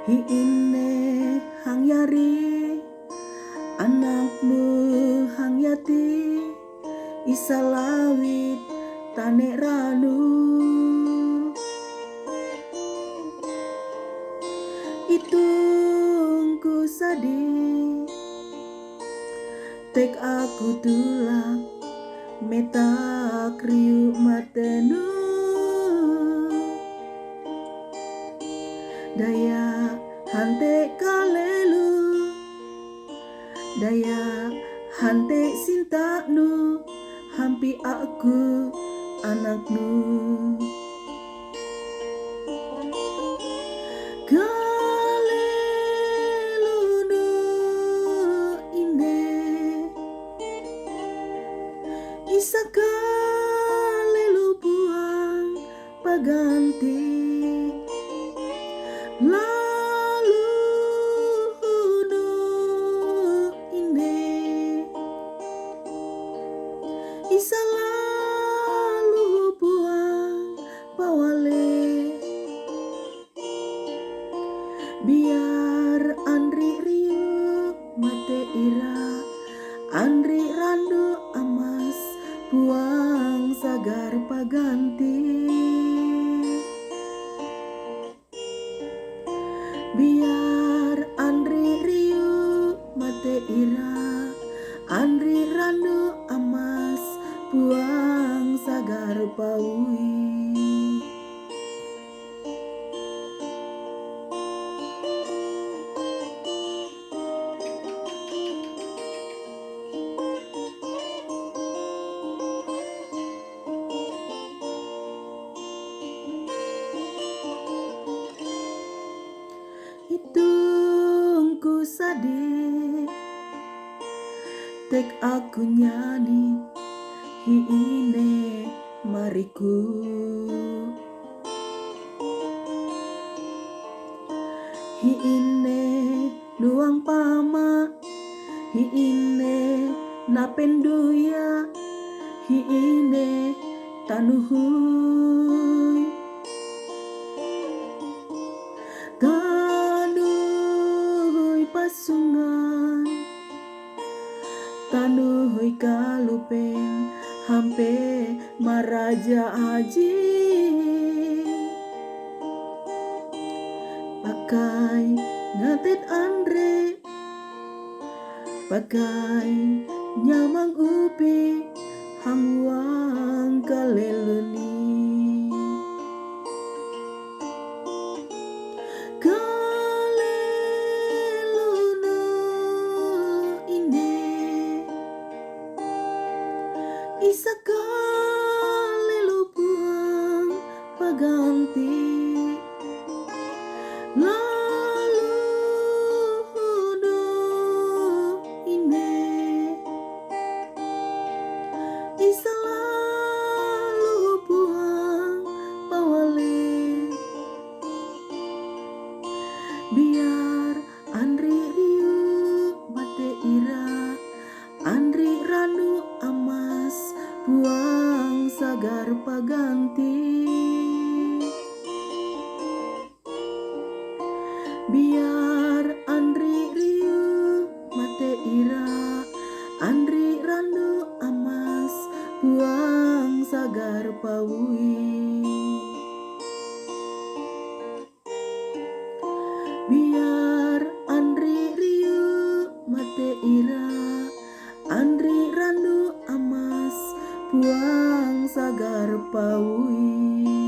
Hiine hang yari anakmu hang yati isalawit tane ranu itungku sadih tek aku tulak metak riuk matenu daya hante kalelu daya hante sintaknu hampi aku anaknu kalelunu ine isa kalelu buang paganti lalu hunu ine isa lalu buang pawale biar andri riuk mate ira andri randu amas buang sagar paganti biar andri riuk mate ira andri randu amas buang sagar paui itungku sadih tek aku nyanyi hiine mariku hiine luang pama hiine napenduya hiine tanuhui tanuhui pasungan tanuhui kalupeng hampe maraja aji pakai ngatet andre pakai nyamang upi hangwang kaleleni kalelunu ine isa kalelu buang paganti lalu hunu ine isa lalu buang pawale biar andri riuk mate ira andri randu amas buang sagar paganti biar andri riuk mate ira andri randu amas buang sagar paui biar andri riuk mate ira andri randu amas buang sagar paui